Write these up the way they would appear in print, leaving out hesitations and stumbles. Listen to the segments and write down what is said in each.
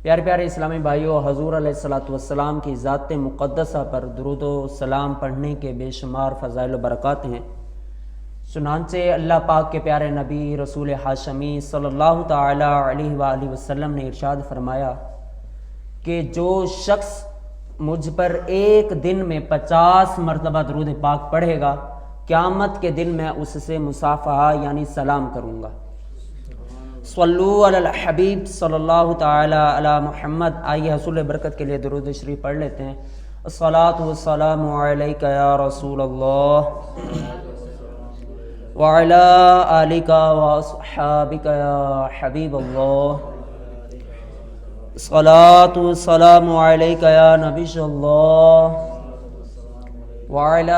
پیارے پیارے اسلامی بھائیوں، حضور علیہ الصلوۃ والسلام کی ذات مقدسہ پر درود و سلام پڑھنے کے بے شمار فضائل و برکات ہیں۔ چنانچہ اللہ پاک کے پیارے نبی رسول ہاشمی صلی اللہ تعالی علیہ وآلہ وسلم نے ارشاد فرمایا کہ جو شخص مجھ پر ایک دن میں 50 مرتبہ درود پاک پڑھے گا، قیامت کے دن میں اس سے مصافحہ یعنی سلام کروں گا۔ صلو علی الحبیب صلی اللہ تعالی علی محمد۔ آئیے حصول برکت کے لیے درود شریف پڑھ لیتے ہیں۔ الصلاۃ والسلام علیک یا رسول اللہ وعلی آلک واصحابک یا حبیب اللہ۔ الصلاۃ والسلام علیک یا نبی اللہ وعلی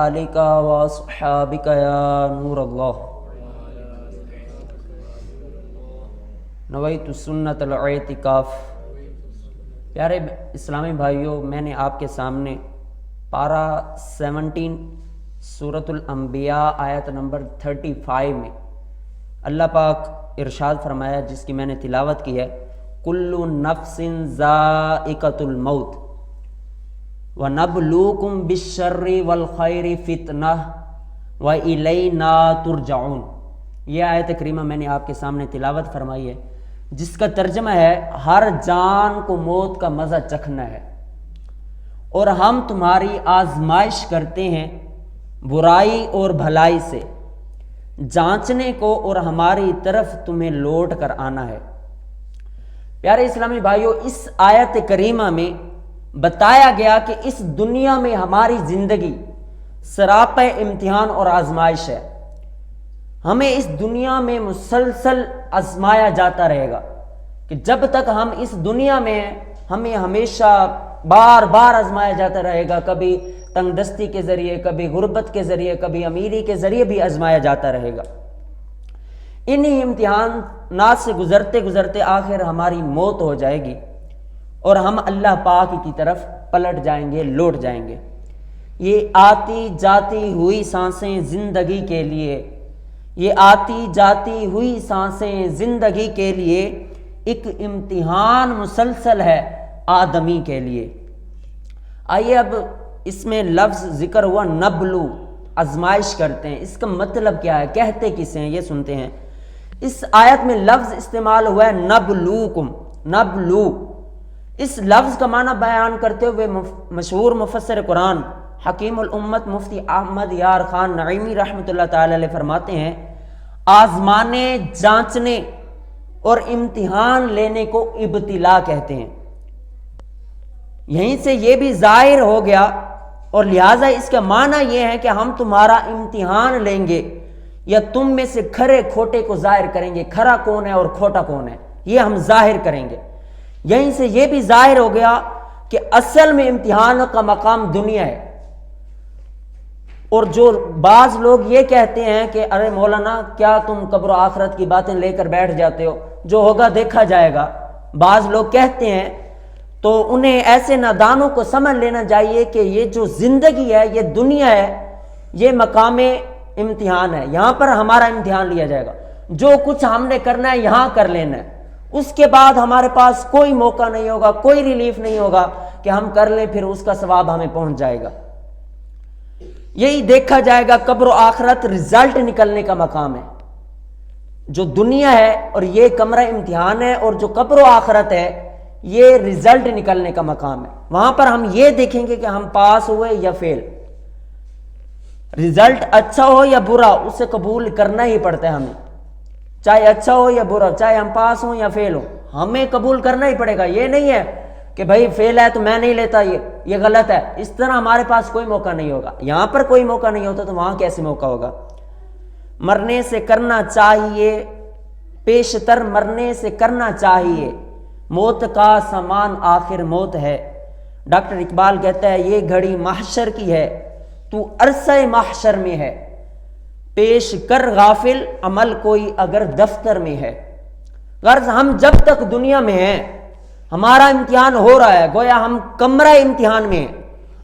آلک واصحابک یا نور اللہ۔ نویت سنت الاعتکاف۔ پیارے اسلامی بھائیوں، میں نے آپ کے سامنے پارہ 17 سورۃ الانبیاء آیت نمبر 35 میں اللہ پاک ارشاد فرمایا، جس کی میں نے تلاوت کی ہے، کل نفس ذائقۃ الموت ونبلوکم بالشر والخیر فتنہ والینا ترجعون۔ یہ آیت کریمہ میں نے آپ کے سامنے تلاوت فرمائی ہے، جس کا ترجمہ ہے ہر جان کو موت کا مزہ چکھنا ہے، اور ہم تمہاری آزمائش کرتے ہیں برائی اور بھلائی سے، جانچنے کو اور ہماری طرف تمہیں لوٹ کر آنا ہے۔ پیارے اسلامی بھائیوں، اس آیت کریمہ میں بتایا گیا کہ اس دنیا میں ہماری زندگی سراپا امتحان اور آزمائش ہے۔ ہمیں اس دنیا میں مسلسل آزمایا جاتا رہے گا کہ جب تک ہم اس دنیا میں ہیں، ہمیں ہمیشہ بار بار آزمایا جاتا رہے گا۔ کبھی تنگ دستی کے ذریعے، کبھی غربت کے ذریعے، کبھی امیری کے ذریعے بھی آزمایا جاتا رہے گا۔ انہی امتحانات سے گزرتے گزرتے آخر ہماری موت ہو جائے گی اور ہم اللہ پاک کی طرف پلٹ جائیں گے، لوٹ جائیں گے۔ یہ آتی جاتی ہوئی سانسیں زندگی کے لیے، یہ آتی جاتی ہوئی سانسیں زندگی کے لیے ایک امتحان مسلسل ہے آدمی کے لیے۔ آئیے اب اس میں لفظ ذکر ہوا نبلو، آزمائش کرتے ہیں، اس کا مطلب کیا ہے، کہتے کسے ہیں، یہ سنتے ہیں۔ اس آیت میں لفظ استعمال ہوا ہے نبلوکم، نبلو۔ اس لفظ کا معنی بیان کرتے ہوئے مشہور مفسر قرآن حکیم الامت مفتی احمد یار خان نعیمی رحمۃ اللہ تعالی علیہ فرماتے ہیں، آزمانے، جانچنے اور امتحان لینے کو ابتلا کہتے ہیں۔ یہیں سے یہ بھی ظاہر ہو گیا، اور لہٰذا اس کا معنی یہ ہے کہ ہم تمہارا امتحان لیں گے، یا تم میں سے کھرے کھوٹے کو ظاہر کریں گے، کھرا کون ہے اور کھوٹا کون ہے، یہ ہم ظاہر کریں گے۔ یہیں سے یہ بھی ظاہر ہو گیا کہ اصل میں امتحان کا مقام دنیا ہے۔ اور جو بعض لوگ یہ کہتے ہیں کہ ارے مولانا کیا تم قبر و آخرت کی باتیں لے کر بیٹھ جاتے ہو، جو ہوگا دیکھا جائے گا، بعض لوگ کہتے ہیں، تو انہیں ایسے نادانوں کو سمجھ لینا چاہیے کہ یہ جو زندگی ہے، یہ دنیا ہے، یہ مقام امتحان ہے، یہاں پر ہمارا امتحان لیا جائے گا۔ جو کچھ ہم نے کرنا ہے یہاں کر لینا ہے، اس کے بعد ہمارے پاس کوئی موقع نہیں ہوگا، کوئی ریلیف نہیں ہوگا کہ ہم کر لیں پھر اس کا ثواب ہمیں پہنچ جائے گا۔ یہی دیکھا جائے گا، قبر و آخرت رزلٹ نکلنے کا مقام ہے۔ جو دنیا ہے اور یہ کمرہ امتحان ہے، اور جو قبر و آخرت ہے یہ رزلٹ نکلنے کا مقام ہے۔ وہاں پر ہم یہ دیکھیں گے کہ ہم پاس ہوئے یا فیل۔ رزلٹ اچھا ہو یا برا، اسے قبول کرنا ہی پڑتا ہے ہمیں، چاہے اچھا ہو یا برا، چاہے ہم پاس ہوں یا فیل ہوں، ہمیں قبول کرنا ہی پڑے گا۔ یہ نہیں ہے کہ بھائی فیل ہے تو میں نہیں لیتا، یہ غلط ہے، اس طرح ہمارے پاس کوئی موقع نہیں ہوگا۔ یہاں پر کوئی موقع نہیں ہوتا تو وہاں کیسے موقع ہوگا؟ مرنے سے کرنا چاہیے پیشتر، مرنے سے کرنا چاہیے، موت کا سامان آخر موت ہے۔ ڈاکٹر اقبال کہتا ہے، یہ گھڑی محشر کی ہے، تو عرصہ محشر میں ہے، پیش کر غافل عمل کوئی اگر دفتر میں ہے۔ غرض ہم جب تک دنیا میں ہیں ہمارا امتحان ہو رہا ہے، گویا ہم کمرہ امتحان میں ہیں،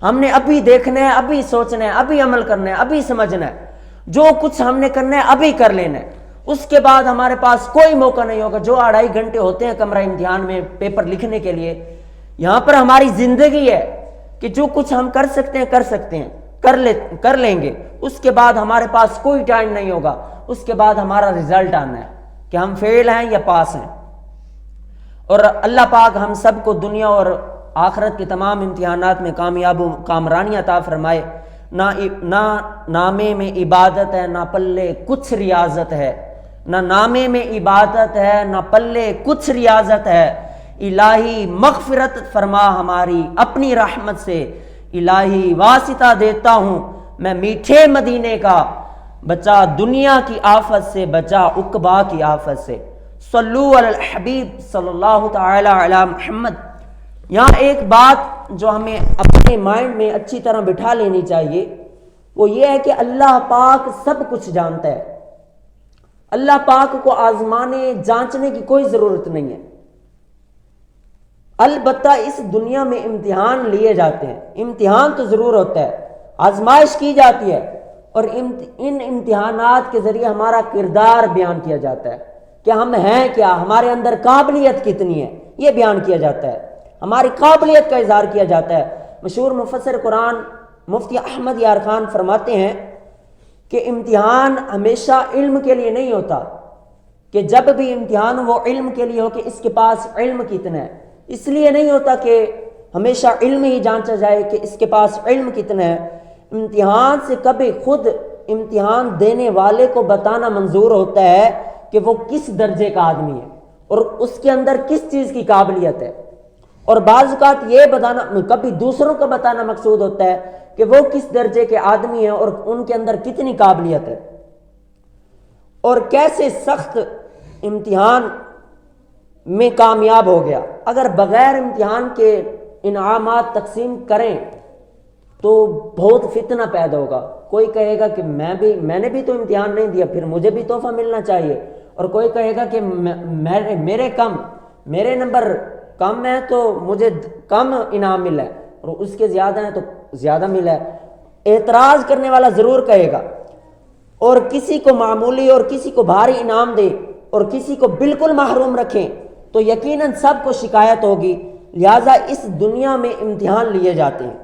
ہم نے ابھی دیکھنا ہے، ابھی سوچنا ہے، ابھی عمل کرنا ہے، ابھی سمجھنا ہے، جو کچھ ہم نے کرنا ہے ابھی کر لینا ہے۔ اس کے بعد ہمارے پاس کوئی موقع نہیں ہوگا. جو 2.5 گھنٹے ہوتے ہیں کمرہ امتحان میں پیپر لکھنے کے لیے، یہاں پر ہماری زندگی ہے کہ جو کچھ ہم کر سکتے ہیں کر لیں گے. اس کے بعد ہمارے پاس کوئی ٹائم نہیں ہوگا. اس کے بعد ہمارا رزلٹ آنا ہے کہ ہم فیل ہیں یا پاس ہیں. اور اللہ پاک ہم سب کو دنیا اور آخرت کے تمام امتحانات میں کامرانی عطا فرمائے. نہ نامے میں عبادت ہے، نہ پلے کچھ ریاضت ہے. نہ نامے میں عبادت ہے، نہ پلے کچھ ریاضت ہے. الہی مغفرت فرما ہماری اپنی رحمت سے. الہی واسطہ دیتا ہوں میں میٹھے مدینے کا، بچا دنیا کی آفت سے، بچا عقبا کی آفت سے. صلو علی الحبیب صلی اللہ تعالی علی محمد. یہاں ایک بات جو ہمیں اپنے مائنڈ میں اچھی طرح بٹھا لینی چاہیے، وہ یہ ہے کہ اللہ پاک سب کچھ جانتا ہے. اللہ پاک کو آزمانے جانچنے کی کوئی ضرورت نہیں ہے. البتہ اس دنیا میں امتحان لیے جاتے ہیں. امتحان تو ضرور ہوتا ہے، آزمائش کی جاتی ہے، اور ان امتحانات کے ذریعے ہمارا کردار بیان کیا جاتا ہے کہ ہم ہیں کیا، ہمارے اندر قابلیت کتنی ہے، یہ بیان کیا جاتا ہے. ہماری قابلیت کا اظہار کیا جاتا ہے. مشہور مفسر قرآن مفتی احمد یار خان فرماتے ہیں کہ امتحان ہمیشہ علم کے لیے نہیں ہوتا، کہ جب بھی امتحان وہ علم کے لیے ہو کہ اس کے پاس علم کتنا ہے. اس لیے نہیں ہوتا کہ ہمیشہ علم ہی جانچا جائے کہ اس کے پاس علم کتنا ہے. امتحان سے کبھی خود امتحان دینے والے کو بتانا منظور ہوتا ہے کہ وہ کس درجے کا آدمی ہے اور اس کے اندر کس چیز کی قابلیت ہے. اور بعض اوقات یہ بتانا، کبھی دوسروں کو بتانا مقصود ہوتا ہے کہ وہ کس درجے کے آدمی ہیں اور ان کے اندر کتنی قابلیت ہے. اور کیسے سخت امتحان میں کامیاب ہو گیا. اگر بغیر امتحان کے انعامات تقسیم کریں تو بہت فتنہ پیدا ہوگا. کوئی کہے گا کہ میں نے بھی تو امتحان نہیں دیا، پھر مجھے بھی تحفہ ملنا چاہیے. اور کوئی کہے گا کہ میرے نمبر کم ہے تو مجھے کم انعام ملا ہے، اور اس کے زیادہ ہیں تو زیادہ ملا ہے. اعتراض کرنے والا ضرور کہے گا. اور کسی کو معمولی اور کسی کو بھاری انعام دے اور کسی کو بالکل محروم رکھیں تو یقیناً سب کو شکایت ہوگی. لہٰذا اس دنیا میں امتحان لیے جاتے ہیں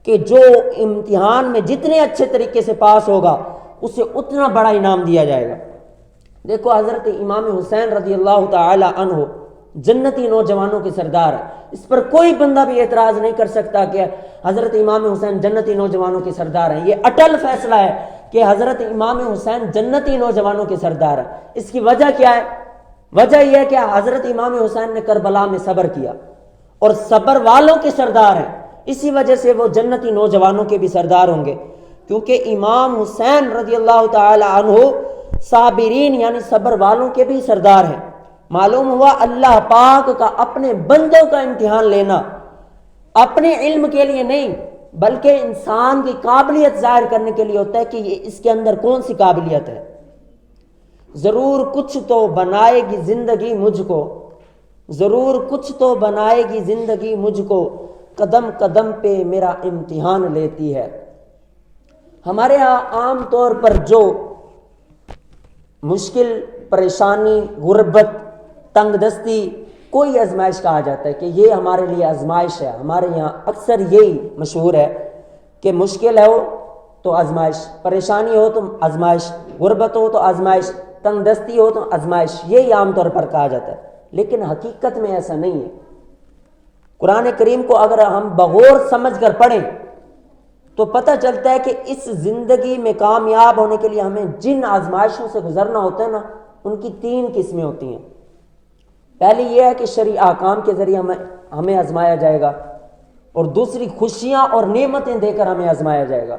کہ جو امتحان میں جتنے اچھے طریقے سے پاس ہوگا اسے اتنا بڑا انعام دیا جائے گا. دیکھو حضرت امام حسین رضی اللہ تعالی عنہ جنتی نوجوانوں کے سردار ہے. اس پر کوئی بندہ بھی اعتراض نہیں کر سکتا کہ حضرت امام حسین جنتی نوجوانوں کے سردار ہیں. یہ اٹل فیصلہ ہے کہ حضرت امام حسین جنتی نوجوانوں کے سردار ہیں. اس کی وجہ کیا ہے؟ وجہ یہ ہے کہ حضرت امام حسین نے کربلا میں صبر کیا اور صبر والوں کے سردار ہیں. اسی وجہ سے وہ جنتی نوجوانوں کے بھی سردار ہوں گے، کیونکہ امام حسین رضی اللہ تعالی عنہ صابرین یعنی صبر والوں کے بھی سردار ہیں. معلوم ہوا اللہ پاک کا اپنے بندوں کا امتحان لینا اپنے علم کے لیے نہیں بلکہ انسان کی قابلیت ظاہر کرنے کے لیے ہوتا ہے کہ یہ اس کے اندر کون سی قابلیت ہے. ضرور کچھ تو بنائے گی زندگی مجھ کو، ضرور کچھ تو بنائے گی زندگی مجھ کو، قدم قدم پہ میرا امتحان لیتی ہے. ہمارے ہاں عام طور پر جو مشکل، پریشانی، غربت، تنگ دستی کوئی آزمائش کہا جاتا ہے کہ یہ ہمارے لیے آزمائش ہے. ہمارے یہاں اکثر یہی مشہور ہے کہ مشکل ہو تو آزمائش، پریشانی ہو تو آزمائش، غربت ہو تو آزمائش، تنگ دستی ہو تو آزمائش، یہی عام طور پر کہا جاتا ہے. لیکن حقیقت میں ایسا نہیں ہے. قرآن کریم کو اگر ہم بغور سمجھ کر پڑھیں تو پتہ چلتا ہے کہ اس زندگی میں کامیاب ہونے کے لیے ہمیں جن آزمائشوں سے گزرنا ہوتا ہے نا، ان کی 3 قسمیں ہوتی ہیں. پہلی یہ ہے کہ شرعی احکام کے ذریعے ہمیں آزمایا جائے گا، اور دوسری خوشیاں اور نعمتیں دے کر ہمیں آزمایا جائے گا،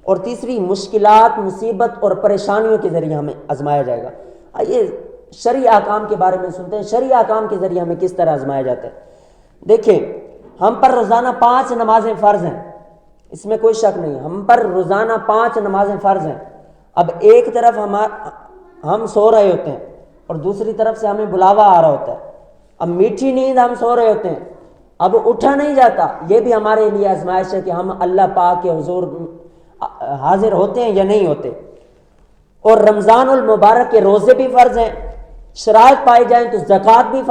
اور تیسری مشکلات، مصیبت اور پریشانیوں کے ذریعے ہمیں آزمایا جائے گا. آئیے شرعی احکام کے بارے میں سنتے ہیں. شرعی احکام کے ذریعے ہمیں کس طرح آزمایا جاتا ہے. دیکھیں، ہم پر روزانہ 5 نمازیں فرض ہیں، اس میں کوئی شک نہیں. ہم پر روزانہ 5 نمازیں فرض ہیں. اب ایک طرف ہم سو رہے ہوتے ہیں اور دوسری طرف سے ہمیں بلاوا آ رہا ہوتا ہے. اب میٹھی نیند ہم سو رہے ہوتے ہیں، اب اٹھا نہیں جاتا. یہ بھی ہمارے لیے آزمائش ہے کہ ہم اللہ پاک کے حضور حاضر ہوتے ہیں یا نہیں ہوتے. اور رمضان المبارک کے روزے بھی فرض ہیں، شرائط پائی جائیں تو زکوٰۃ بھی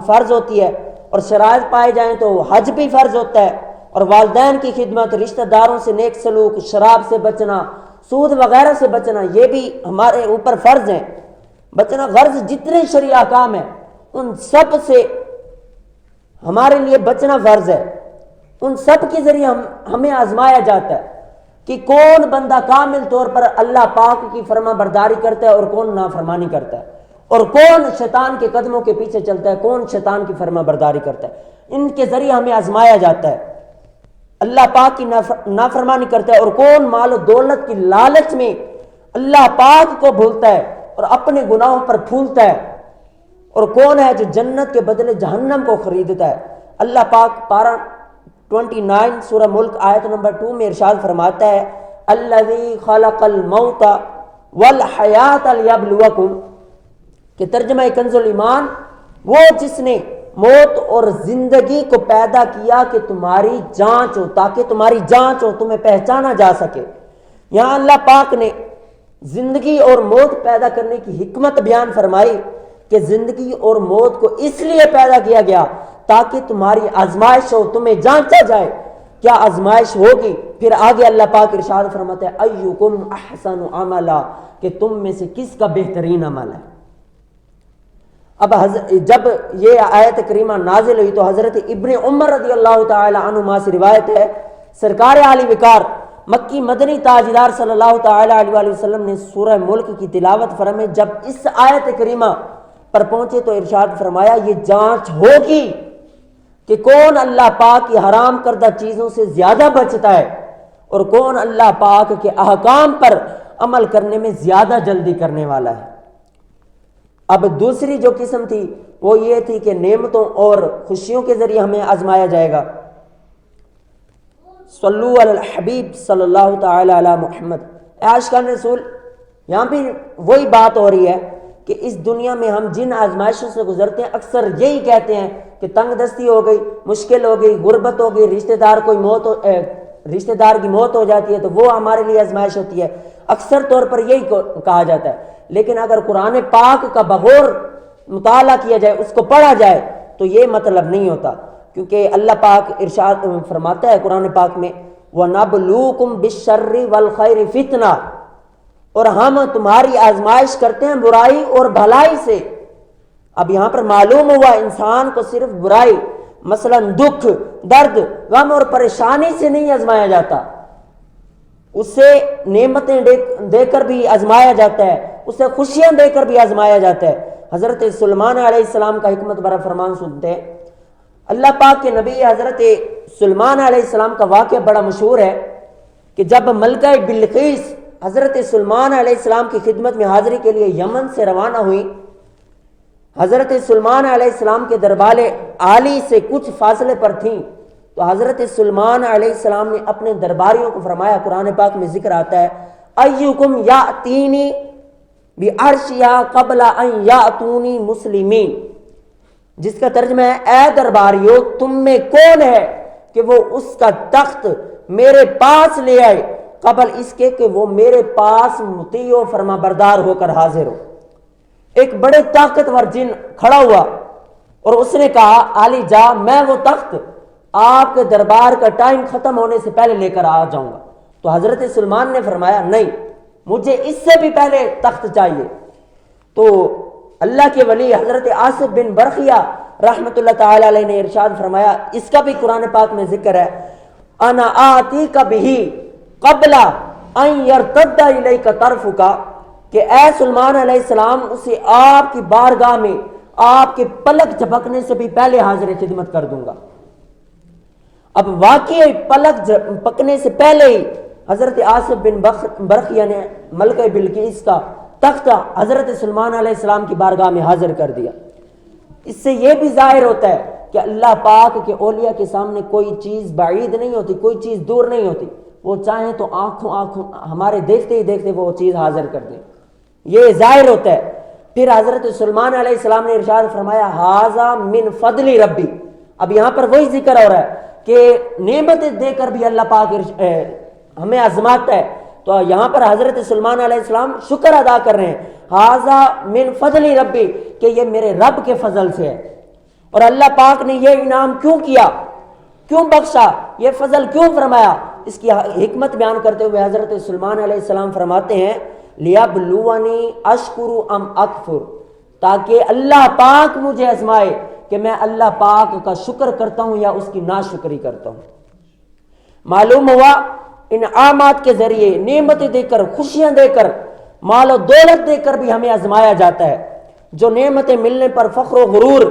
فرض ہوتی ہے، اور شرائط پائے جائیں تو حج بھی فرض ہوتا ہے، اور والدین کی خدمت، رشتہ داروں سے نیک سلوک، شراب سے بچنا، سود وغیرہ سے بچنا، یہ بھی ہمارے اوپر فرض ہیں۔ بچنا غرض جتنے شرعی احکام ہیں ان سب سے ہمارے لیے بچنا فرض ہے۔ ان سب کے ذریعے ہمیں آزمایا جاتا ہے کہ کون بندہ کامل طور پر اللہ پاک کی فرما برداری کرتا ہے اور کون نافرمانی کرتا ہے، اور کون شیطان کے قدموں کے پیچھے چلتا ہے، کون شیطان کی فرما برداری کرتا ہے۔ ان کے ذریعے ہمیں آزمایا جاتا ہے، اللہ پاک کی نافرمانی کرتا ہے، اور کون مال و دولت کی لالچ میں اللہ پاک کو بھولتا ہے اور اپنے گناہوں پر پھولتا ہے، اور کون ہے جو جنت کے بدلے جہنم کو خریدتا ہے۔ اللہ پاک پارہ 29 سورہ ملک آیت نمبر 2 میں ارشاد فرماتا ہے، الذی خلق الموت والحیات لیبلوکم، کہ ترجمہ کنز الایمان، وہ جس نے موت اور زندگی کو پیدا کیا کہ تمہاری جانچ ہو، تاکہ تمہاری جانچ ہو، تمہیں پہچانا جا سکے۔ یہاں اللہ پاک نے زندگی اور موت پیدا کرنے کی حکمت بیان فرمائی کہ زندگی اور موت کو اس لیے پیدا کیا گیا تاکہ تمہاری آزمائش ہو، تمہیں جانچا جائے کیا آزمائش ہوگی۔ پھر آگے اللہ پاک ارشاد فرماتا ہے، ایکم احسن عملا، کہ تم میں سے کس کا بہترین عمل ہے۔ اب جب یہ آیت کریمہ نازل ہوئی تو حضرت ابن عمر رضی اللہ تعالی عنہما سے روایت ہے، سرکار عالی وقار مکی مدنی تاجدار صلی اللہ تعالی علیہ وآلہ وسلم نے سورہ ملک کی تلاوت فرمائی۔ جب اس آیت کریمہ پر پہنچے تو ارشاد فرمایا، یہ جانچ ہوگی کہ کون اللہ پاک کی حرام کردہ چیزوں سے زیادہ بچتا ہے اور کون اللہ پاک کے احکام پر عمل کرنے میں زیادہ جلدی کرنے والا ہے۔ اب دوسری جو قسم تھی وہ یہ تھی کہ نعمتوں اور خوشیوں کے ذریعے ہمیں آزمایا جائے گا۔ صلو علی الحبیب صلی اللہ تعالی علی محمد۔ عاشقان رسول، یہاں بھی وہی بات ہو رہی ہے کہ اس دنیا میں ہم جن آزمائشوں سے گزرتے ہیں اکثر یہی کہتے ہیں کہ تنگ دستی ہو گئی، مشکل ہو گئی، غربت ہو گئی، رشتہ دار کی موت ہو جاتی ہے تو وہ ہمارے لیے آزمائش ہوتی ہے، اکثر طور پر یہی کہا جاتا ہے۔ لیکن اگر قرآن پاک کا بغور مطالعہ کیا جائے، اس کو پڑھا جائے تو یہ مطلب نہیں ہوتا، کیونکہ اللہ پاک ارشاد فرماتا ہے قرآن پاک میں، وَنَبْلُوكُمْ بِالشَّرِّ وَالْخَيْرِ فِتْنَةً، اور ہم تمہاری آزمائش کرتے ہیں برائی اور بھلائی سے۔ اب یہاں پر معلوم ہوا انسان کو صرف برائی، مثلا دکھ، درد، غم اور پریشانی سے نہیں آزمایا جاتا، اسے نعمتیں دے کر بھی آزمایا جاتا ہے، اسے خوشیاں دے کر بھی آزمایا جاتا ہے۔ حضرت سلیمان علیہ السلام کا حکمت بھرا فرمان سنتے ہیں۔ اللہ پاک کے نبی حضرت سلیمان علیہ السلام کا واقعہ بڑا مشہور ہے کہ جب ملکہ بلقیس حضرت سلیمان علیہ السلام کی خدمت میں حاضری کے لیے یمن سے روانہ ہوئی، حضرت سلیمان علیہ السلام کے دربار عالی سے کچھ فاصلے پر تھیں، تو حضرت سلیمان علیہ السلام نے اپنے درباریوں کو فرمایا، قرآن پاک میں ذکر آتا ہے، ایکم یاتینی بعرشہا قبل ان یاتونی مسلمین، جس کا ترجمہ ہے، اے درباریوں تم میں کون ہے کہ وہ اس کا تخت میرے پاس لے آئے قبل اس کے کہ وہ میرے پاس مطیع و فرما بردار ہو کر حاضر ہو۔ ایک بڑے طاقتور جن کھڑا ہوا اور اس نے کہا، علی جا، میں وہ تخت آپ کے دربار کا ٹائم ختم ہونے سے پہلے لے کر آ جاؤں گا۔ تو حضرت سلیمان نے فرمایا، نہیں، مجھے اس سے بھی پہلے تخت چاہیے۔ تو اللہ کے ولی حضرت آصف بن برخیہ رحمت اللہ تعالی علیہ نے ارشاد فرمایا، اس کا بھی قرآن پاک میں ذکر ہے، انا آتیک بہ قبل ان یرتد الیک طرفک، کہ اے سلیمان علیہ السلام اسے آپ کی بارگاہ میں آپ کے پلک جھپکنے سے بھی پہلے حاضر خدمت کر دوں گا۔ اب واقعی پلک جھپکنے سے پہلے ہی حضرت آصف بن برخیہ نے ملکہ بلقیس کا تخت حضرت سلیمان علیہ السلام کی بارگاہ میں حاضر کر دیا۔ اس سے یہ بھی ظاہر ہوتا ہے کہ اللہ پاک کے اولیاء کے سامنے کوئی چیز بعید نہیں ہوتی، کوئی چیز دور نہیں ہوتی، وہ چاہیں تو آنکھوں ہمارے دیکھتے ہی دیکھتے وہ چیز حاضر کر دیں، یہ ظاہر ہوتا ہے۔ پھر حضرت سلیمان علیہ السلام نے ارشاد فرمایا، ھذا من فضل ربی۔ اب یہاں پر وہی ذکر ہو رہا ہے کہ نعمت دے کر بھی اللہ پاک ہمیں آزماتا ہے، تو یہاں پر حضرت سلیمان علیہ السلام شکر ادا کر رہے ہیں، ھذا من فضل ربی، کہ یہ میرے رب کے فضل سے ہے۔ اور اللہ پاک نے یہ انعام کیوں کیا، کیوں بخشا، یہ فضل کیوں فرمایا، اس کی حکمت بیان کرتے ہوئے حضرت سلیمان علیہ السلام فرماتے ہیں لیبلونی اشکر ام اکفر، تاکہ اللہ پاک مجھے آزمائے کہ میں اللہ پاک کا شکر کرتا ہوں یا اس کی ناشکری کرتا ہوں۔ معلوم ہوا انعامات کے ذریعے، نعمتیں دے کر، خوشیاں دے کر، مال و دولت دے کر بھی ہمیں آزمایا جاتا ہے۔ جو نعمتیں ملنے پر فخر و غرور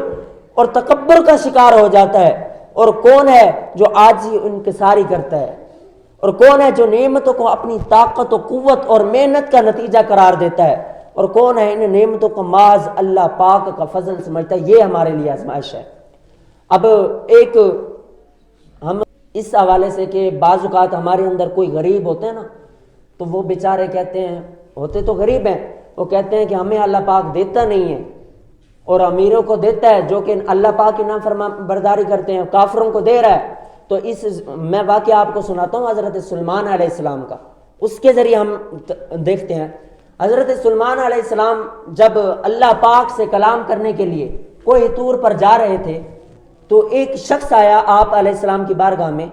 اور تکبر کا شکار ہو جاتا ہے، اور کون ہے جو عاجزی انکساری کرتا ہے، اور کون ہے جو نعمتوں کو اپنی طاقت و قوت اور محنت کا نتیجہ قرار دیتا ہے، اور کون ہے ان نعمتوں کو محض اللہ پاک کا فضل سمجھتا ہے۔ یہ ہمارے لیے آزمائش ہے۔ اب ایک ہم اس حوالے سے کہ بعض اوقات ہمارے اندر کوئی غریب ہوتے ہیں نا، تو وہ بیچارے کہتے ہیں، ہوتے تو غریب ہیں، وہ کہتے ہیں کہ ہمیں اللہ پاک دیتا نہیں ہے، اور امیروں کو دیتا ہے جو کہ اللہ پاک کی نافرمان برداری کرتے ہیں، کافروں کو دے رہا ہے۔ تو میں واقعہ آپ کو سناتا ہوں حضرت سلیمان علیہ السلام کا، اس کے ذریعے ہم دیکھتے ہیں۔ حضرت سلیمان علیہ السلام جب اللہ پاک سے کلام کرنے کے لیے کوہ طور پر جا رہے تھے، تو ایک شخص آیا آپ علیہ السلام کی بارگاہ میں،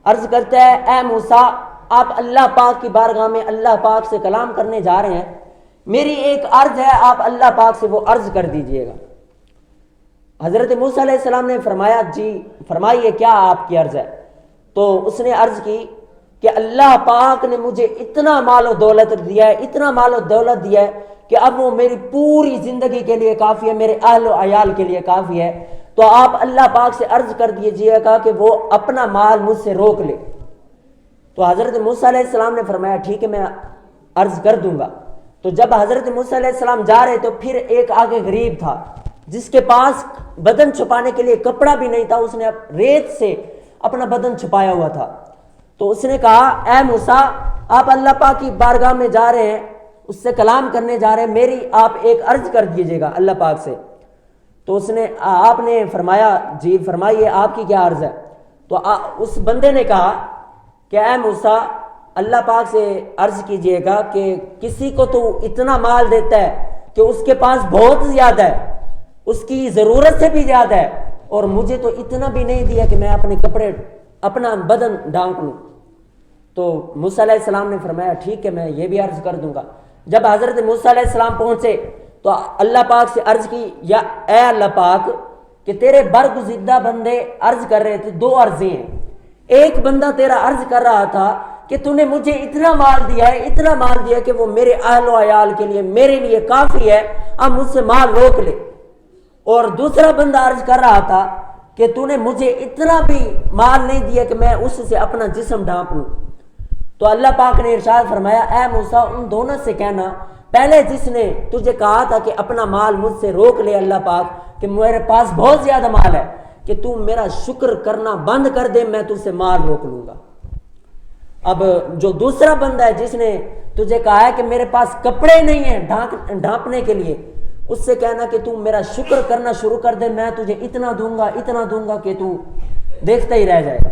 عرض کرتا ہے اے موسیٰ، آپ اللہ پاک کی بارگاہ میں اللہ پاک سے کلام کرنے جا رہے ہیں، میری ایک عرض ہے، آپ اللہ پاک سے وہ عرض کر دیجئے گا۔ حضرت موسیٰ علیہ السلام نے فرمایا جی فرمائیے کیا آپ کی عرض ہے؟ تو اس نے عرض کی کہ اللہ پاک نے مجھے اتنا مال و دولت دیا ہے، اتنا مال و دولت دیا ہے کہ اب وہ میری پوری زندگی کے لیے کافی ہے، میرے اہل و عیال کے لیے کافی ہے، تو آپ اللہ پاک سے عرض کر دیجئے گا کہ وہ اپنا مال مجھ سے روک لے۔ تو حضرت موسیٰ علیہ السلام نے فرمایا ٹھیک ہے میں عرض کر دوں گا۔ تو جب حضرت موسیٰ علیہ السلام جا رہے تو پھر ایک آگے غریب تھا جس کے پاس بدن چھپانے کے لیے کپڑا بھی نہیں تھا، اس نے ریت سے اپنا بدن چھپایا ہوا تھا۔ تو اس نے کہا اے موسیٰ، آپ اللہ پاک کی بارگاہ میں جا رہے ہیں، اس سے کلام کرنے جا رہے ہیں، میری آپ ایک عرض کر دیجئے گا اللہ پاک سے۔ تو آپ نے فرمایا جی فرمائیے آپ کی کیا عرض ہے؟ تو اس بندے نے کہا کہ اے موسیٰ، اللہ پاک سے عرض کیجئے گا کہ کسی کو تو اتنا مال دیتا ہے کہ اس کے پاس بہت زیادہ ہے، اس کی ضرورت سے بھی زیادہ ہے، اور مجھے تو اتنا بھی نہیں دیا کہ میں اپنے کپڑے اپنا بدن ڈھانپ لوں۔ تو موسیٰ علیہ السلام نے فرمایا ٹھیک ہے میں یہ بھی عرض کر دوں گا۔ جب حضرت موسیٰ علیہ السلام پہنچے تو اللہ پاک سے عرض کی یا اے اللہ پاک کہ تیرے برگزیدہ بندے عرض کر رہے تھے، دو عرضیں ہیں، ایک بندہ تیرا عرض کر رہا تھا کہ تو نے مجھے اتنا مال دیا ہے، اتنا مال دیا کہ وہ میرے اہل و عیال کے لیے میرے لیے کافی ہے، اب مجھ سے مال روک لے۔ اور دوسرا بندہ عرض کر رہا تھا کہ تو نے مجھے اتنا بھی مال نہیں دیا کہ میں اس سے اپنا جسم ڈھانپ لوں۔ تو اللہ پاک نے ارشاد فرمایا اے موسیٰ ان دونوں سے کہنا، پہلے جس نے تجھے کہا تھا کہ اپنا مال مجھ سے روک لے اللہ پاک کہ میرے پاس بہت زیادہ مال ہے، کہ تو میرا شکر کرنا بند کر دے، میں تجھ سے مال روک لوں گا۔ اب جو دوسرا بندہ ہے جس نے تجھے کہا ہے کہ میرے پاس کپڑے نہیں ہیں ڈھانپنے کے لیے، اس سے کہنا کہ تو میرا شکر کرنا شروع کر دے، میں تجھے اتنا دوں گا کہ تو دیکھتا ہی رہ جائے گا۔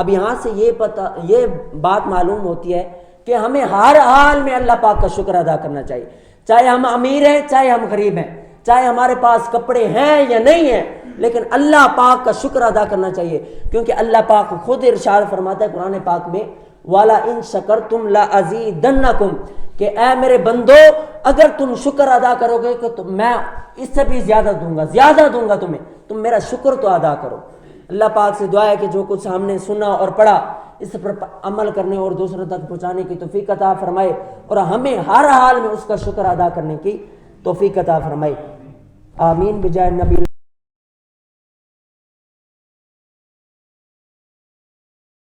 اب یہاں سے یہ بات معلوم ہوتی ہے کہ ہمیں ہر حال میں اللہ پاک کا شکر ادا کرنا چاہیے، چاہے ہم امیر ہیں چاہے ہم غریب ہیں، چاہے ہمارے پاس کپڑے ہیں یا نہیں ہیں، لیکن اللہ پاک کا شکر ادا کرنا چاہیے، کیونکہ اللہ پاک خود ارشاد فرماتا ہے قرآن پاک میں والا ان شکرتم لازیدنکم، کہ اے میرے بندو اگر تم شکر ادا کرو گے تو میں اس سے بھی زیادہ دوں گا تمہیں، تم میرا شکر تو ادا کرو۔ اللہ پاک سے دعا ہے کہ جو کچھ ہم نے سنا اور پڑھا اس پر عمل کرنے اور دوسروں تک پہنچانے کی توفیق عطا فرمائے، اور ہمیں ہر حال میں اس کا شکر ادا کرنے کی توفیق عطا فرمائے۔ آمین بجائے نبی